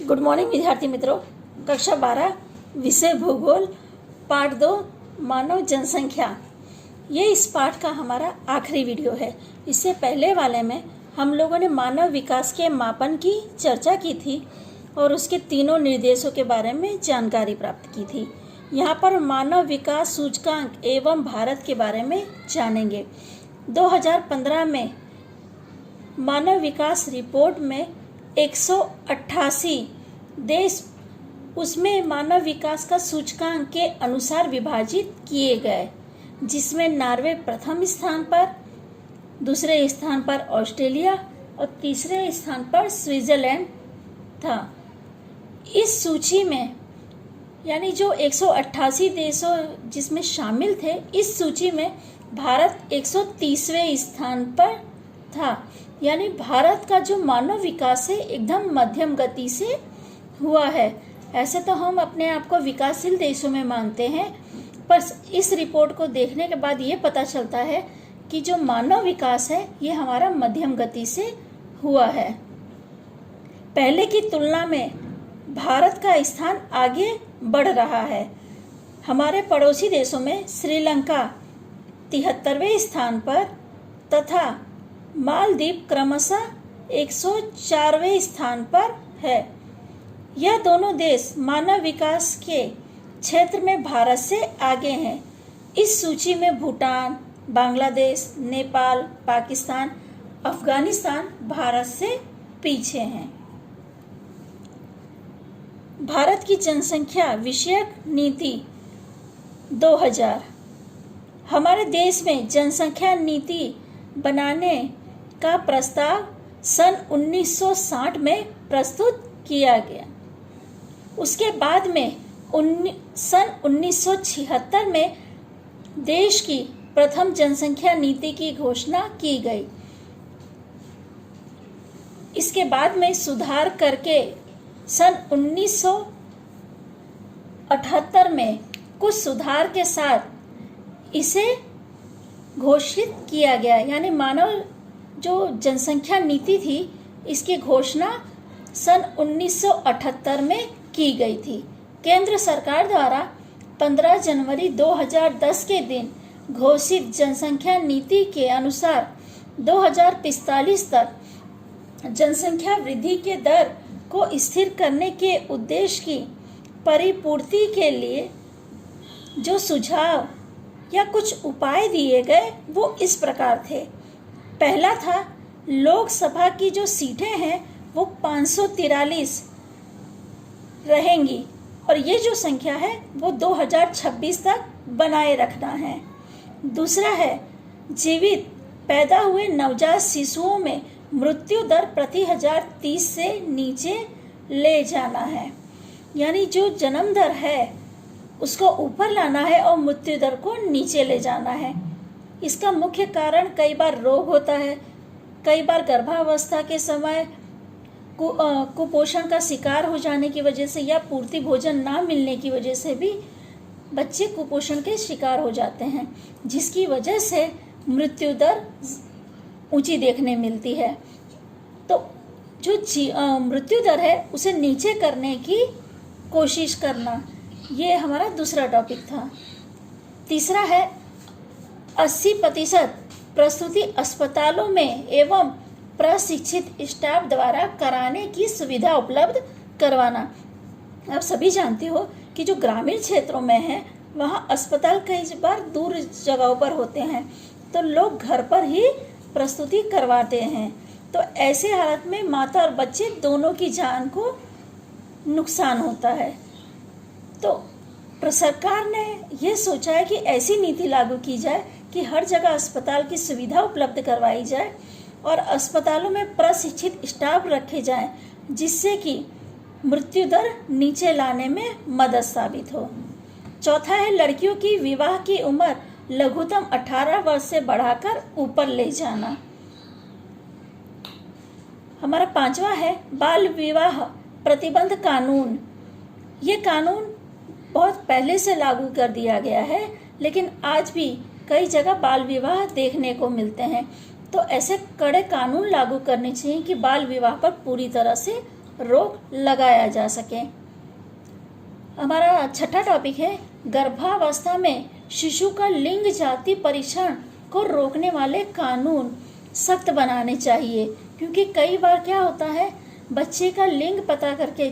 Good morning विद्यार्थी मित्रों। कक्षा 12 विषय भूगोल पाठ 2 मानव जनसंख्या। ये इस पाठ का हमारा आखिरी वीडियो है। इससे पहले वाले में हम लोगों ने मानव विकास के मापन की चर्चा की थी और उसके तीनों निर्देशों के बारे में जानकारी प्राप्त की थी। यहाँ पर मानव विकास सूचकांक एवं भारत के बारे में जानेंगे। 2015 में मानव विकास रिपोर्ट में 188 देश उसमें मानव विकास का सूचकांक के अनुसार विभाजित किए गए, जिसमें नॉर्वे प्रथम स्थान पर, दूसरे स्थान पर ऑस्ट्रेलिया और तीसरे स्थान पर स्विट्जरलैंड था। इस सूची में यानी जो 188 देशों जिसमें शामिल थे, इस सूची में भारत 130वें स्थान पर था। यानी भारत का जो मानव विकास है एकदम मध्यम गति से हुआ है। ऐसे तो हम अपने आप को विकासशील देशों में मानते हैं, पर इस रिपोर्ट को देखने के बाद ये पता चलता है कि जो मानव विकास है ये हमारा मध्यम गति से हुआ है। पहले की तुलना में भारत का स्थान आगे बढ़ रहा है। हमारे पड़ोसी देशों में श्रीलंका 73वें स्थान पर तथा मालदीव क्रमशः 104वें स्थान पर है। यह दोनों देश मानव विकास के क्षेत्र में भारत से आगे हैं। इस सूची में भूटान, बांग्लादेश, नेपाल, पाकिस्तान, अफगानिस्तान भारत से पीछे हैं। भारत की जनसंख्या विषयक नीति 2000। हमारे देश में जनसंख्या नीति बनाने का प्रस्ताव सन 1960 में प्रस्तुत किया गया। उसके बाद में सन 1976 में देश की प्रथम जनसंख्या नीति की घोषणा की गई। इसके बाद में सुधार करके सन 1978 में कुछ सुधार के साथ इसे घोषित किया गया। यानी मानव जो जनसंख्या नीति थी इसकी घोषणा सन 1978 में की गई थी। केंद्र सरकार द्वारा 15 जनवरी 2010 के दिन घोषित जनसंख्या नीति के अनुसार 2045 तक जनसंख्या वृद्धि के दर को स्थिर करने के उद्देश्य की परिपूर्ति के लिए जो सुझाव या कुछ उपाय दिए गए वो इस प्रकार थे। पहला था, लोकसभा की जो सीटें हैं वो 543 रहेंगी और ये जो संख्या है वो 2026 तक बनाए रखना है। दूसरा है, जीवित पैदा हुए नवजात शिशुओं में मृत्यु दर प्रति 1000 30 से नीचे ले जाना है। यानी जो जन्म दर है उसको ऊपर लाना है और मृत्यु दर को नीचे ले जाना है। इसका मुख्य कारण कई बार रोग होता है, कई बार गर्भावस्था के समय कुपोषण का शिकार हो जाने की वजह से या पूर्ति भोजन ना मिलने की वजह से भी बच्चे कुपोषण के शिकार हो जाते हैं, जिसकी वजह से मृत्यु दर ऊंची देखने मिलती है। तो जो मृत्यु दर है उसे नीचे करने की कोशिश करना, ये हमारा दूसरा टॉपिक था। तीसरा है, 80% प्रसूति अस्पतालों में एवं प्रशिक्षित स्टाफ द्वारा कराने की सुविधा उपलब्ध करवाना। आप सभी जानते हो कि जो ग्रामीण क्षेत्रों में है वहाँ अस्पताल कई बार दूर जगहों पर होते हैं, तो लोग घर पर ही प्रसूति करवाते हैं। तो ऐसे हालत में माता और बच्चे दोनों की जान को नुकसान होता है। तो सरकार ने यह सोचा है कि ऐसी नीति लागू की जाए कि हर जगह अस्पताल की सुविधा उपलब्ध करवाई जाए और अस्पतालों में प्रशिक्षित स्टाफ रखे जाएं, जिससे कि मृत्यु दर नीचे लाने में मदद साबित हो। चौथा है, लड़कियों की विवाह की उम्र लघुतम 18 वर्ष से बढ़ाकर ऊपर ले जाना। हमारा पांचवा है, बाल विवाह प्रतिबंध कानून। ये कानून बहुत पहले से लागू कर दिया गया है, लेकिन आज भी कई जगह बाल विवाह देखने को मिलते हैं। तो ऐसे कड़े कानून लागू करने चाहिए कि बाल विवाह पर पूरी तरह से रोक लगाया जा सके। हमारा छठा टॉपिक है गर्भावस्था में शिशु का लिंग जाति परीक्षण को रोकने वाले कानून सख्त बनाने चाहिए, क्योंकि कई बार क्या होता है, बच्चे का लिंग पता करके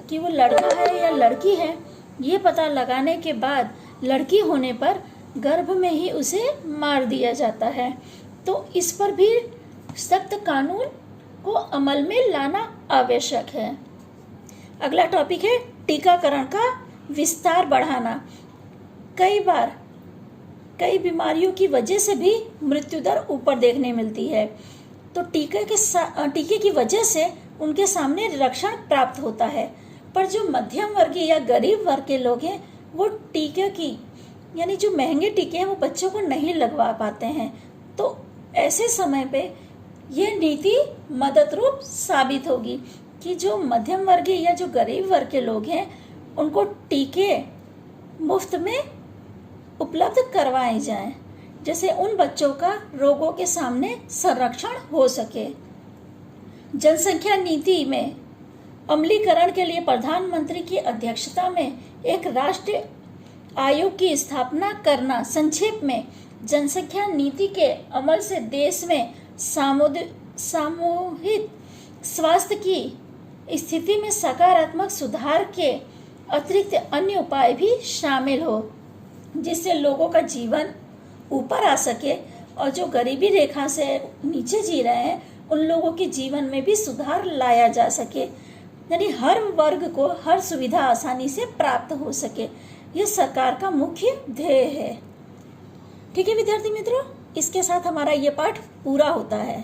कि वो लड़का है या लड़की है ये पता लगाने के बाद लड़की होने पर गर्भ में ही उसे मार दिया जाता है। तो इस पर भी सख्त कानून को अमल में लाना आवश्यक है। अगला टॉपिक है टीकाकरण का विस्तार बढ़ाना। कई बार कई बीमारियों की वजह से भी मृत्यु दर ऊपर देखने मिलती है, तो टीके की वजह से उनके सामने रक्षण प्राप्त होता है। पर जो मध्यम वर्गीय या गरीब वर्ग के लोग हैं वो टीके की यानी जो महंगे टीके हैं वो बच्चों को नहीं लगवा पाते हैं। तो ऐसे समय पे ये नीति मदद रूप साबित होगी कि जो मध्यम वर्गीय या जो गरीब वर्ग के लोग हैं उनको टीके मुफ्त में उपलब्ध करवाए जाएं, जैसे उन बच्चों का रोगों के सामने संरक्षण हो सके। जनसंख्या नीति में अमलीकरण के लिए प्रधानमंत्री की अध्यक्षता में एक राष्ट्रीय आयोग की स्थापना करना। संक्षेप में जनसंख्या नीति के अमल से देश में सामूहिक स्वास्थ्य की स्थिति में सकारात्मक सुधार के अतिरिक्त अन्य उपाय भी शामिल हो, जिससे लोगों का जीवन ऊपर आ सके और जो गरीबी रेखा से नीचे जी रहे हैं उन लोगों के जीवन में भी सुधार लाया जा सके, यानी हर वर्ग को हर सुविधा आसानी से प्राप्त हो सके। यह सरकार का मुख्य ध्येय है। ठीक है विद्यार्थी मित्रों, इसके साथ हमारा ये पाठ पूरा होता है।